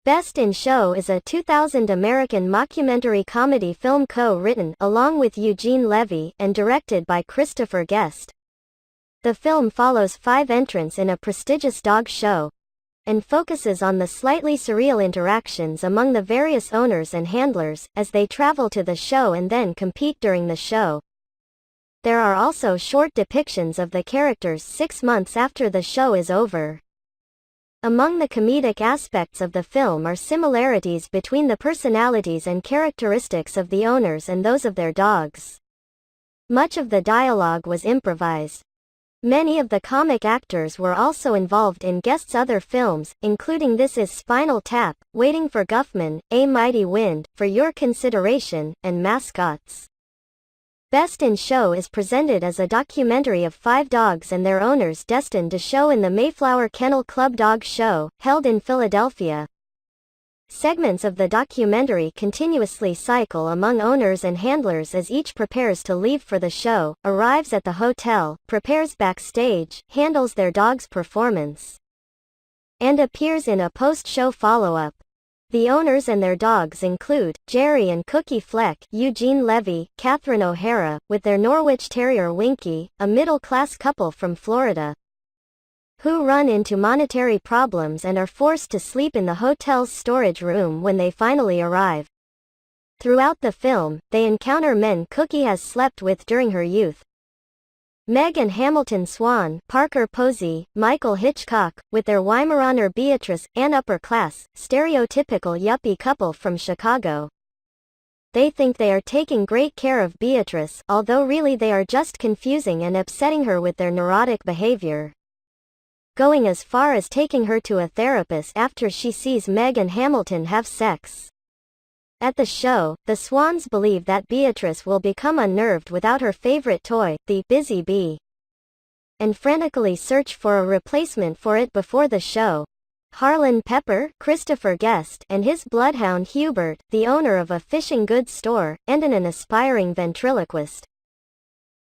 Best in Show is a 2000 American mockumentary comedy film co-written along with Eugene Levy and directed by Christopher Guest. The film follows 5 entrants in a prestigious dog show and focuses on the slightly surreal interactions among the various owners and handlers as they travel to the show and then compete during the show. There are also short depictions of the characters 6 months after the show is over. Among the comedic aspects of the film are similarities between the personalities and characteristics of the owners and those of their dogs. Much of the dialogue was improvised. Many of the comic actors were also involved in Guest's other films, including This Is Spinal Tap, Waiting for Guffman, A Mighty Wind, For Your Consideration, and Mascots. Best in Show is presented as a documentary of 5 dogs and their owners destined to show in the Mayflower Kennel Club Dog Show, held in Philadelphia. Segments of the documentary continuously cycle among owners and handlers as each prepares to leave for the show, arrives at the hotel, prepares backstage, handles their dog's performance, and appears in a post-show follow-up. The owners and their dogs include Jerry and Cookie Fleck, Eugene Levy, Catherine O'Hara, with their Norwich Terrier Winky, a middle-class couple from Florida, who run into monetary problems and are forced to sleep in the hotel's storage room when they finally arrive. Throughout the film, they encounter men Cookie has slept with during her youth. Meg and Hamilton Swan, Parker Posey, Michael Hitchcock, with their Weimaraner Beatrice, an upper-class, stereotypical yuppie couple from Chicago. They think they are taking great care of Beatrice, although really they are just confusing and upsetting her with their neurotic behavior, going as far as taking her to a therapist after she sees Meg and Hamilton have sex. At the show, the Swans believe that Beatrice will become unnerved without her favorite toy, the Busy Bee, and frantically search for a replacement for it before the show. Harlan Pepper, Christopher Guest, and his bloodhound Hubert, the owner of a fishing goods store, and an aspiring ventriloquist,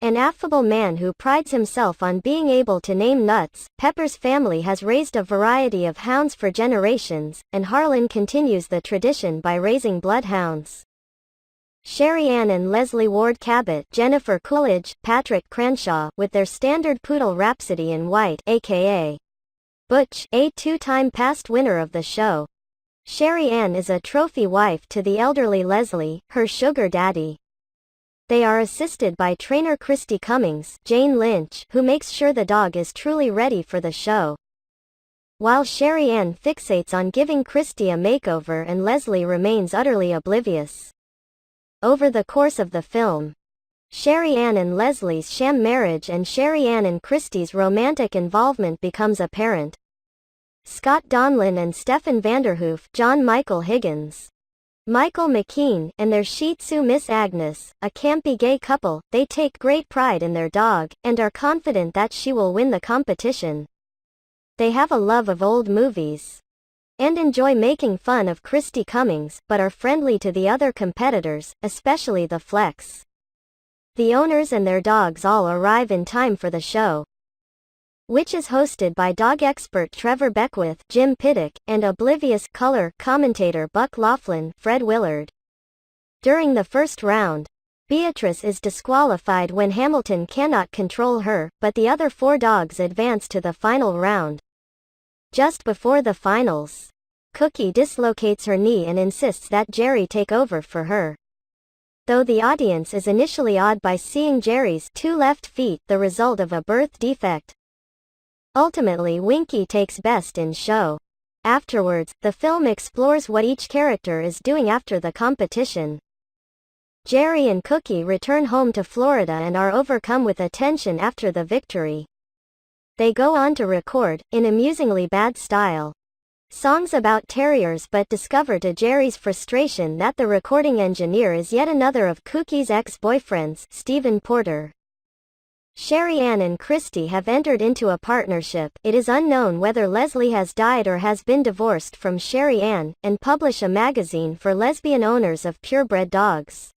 an affable man who prides himself on being able to name nuts. Pepper's family has raised a variety of hounds for generations, and Harlan continues the tradition by raising bloodhounds. Sherry Ann and Leslie Ward Cabot, Jennifer Coolidge, Patrick Crenshaw, with their standard poodle Rhapsody in White, aka Butch, a 2-time past winner of the show. Sherry Ann is a trophy wife to the elderly Leslie, her sugar daddy. They are assisted by trainer Christy Cummings, Jane Lynch, who makes sure the dog is truly ready for the show, while Sherry Ann fixates on giving Christy a makeover and Leslie remains utterly oblivious. Over the course of the film, Sherry Ann and Leslie's sham marriage and Sherry Ann and Christy's romantic involvement becomes apparent. Scott Donlin and Stefan Vanderhoof, John Michael Higgins, Michael McKean, and their Shih Tzu Miss Agnes, a campy gay couple, they take great pride in their dog, and are confident that she will win the competition. They have a love of old movies, and enjoy making fun of Christy Cummings, but are friendly to the other competitors, especially the Flecks. The owners and their dogs all arrive in time for the show, which is hosted by dog expert Trevor Beckwith, Jim Piddock, and oblivious color commentator Buck Laughlin, Fred Willard. During the first round, Beatrice is disqualified when Hamilton cannot control her, but the other 4 dogs advance to the final round. Just before the finals, Cookie dislocates her knee and insists that Jerry take over for her. Though the audience is initially awed by seeing Jerry's 2 left feet, the result of a birth defect. Ultimately, Winky takes Best in Show. Afterwards, the film explores what each character is doing after the competition. Jerry and Cookie return home to Florida and are overcome with attention after the victory. They go on to record, in amusingly bad style, songs about terriers but discover to Jerry's frustration that the recording engineer is yet another of Cookie's ex-boyfriends, Stephen Porter. Sherry Ann and Christy have entered into a partnership. It is unknown whether Leslie has died or has been divorced from Sherry Ann, and publish a magazine for lesbian owners of purebred dogs,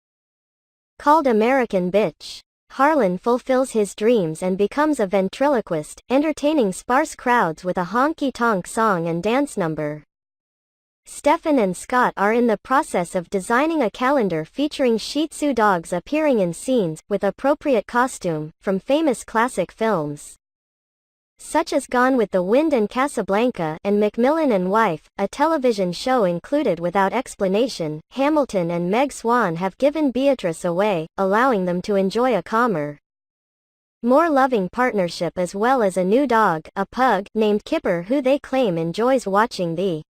called American Bitch. Harlan fulfills his dreams and becomes a ventriloquist, entertaining sparse crowds with a honky-tonk song and dance number. Stefan and Scott are in the process of designing a calendar featuring Shih Tzu dogs appearing in scenes, with appropriate costume, from famous classic films such as Gone with the Wind and Casablanca, and Macmillan and Wife, a television show included without explanation. Hamilton and Meg Swan have given Beatrice away, allowing them to enjoy a calmer, more loving partnership as well as a new dog, a pug, named Kipper, who they claim enjoys watching the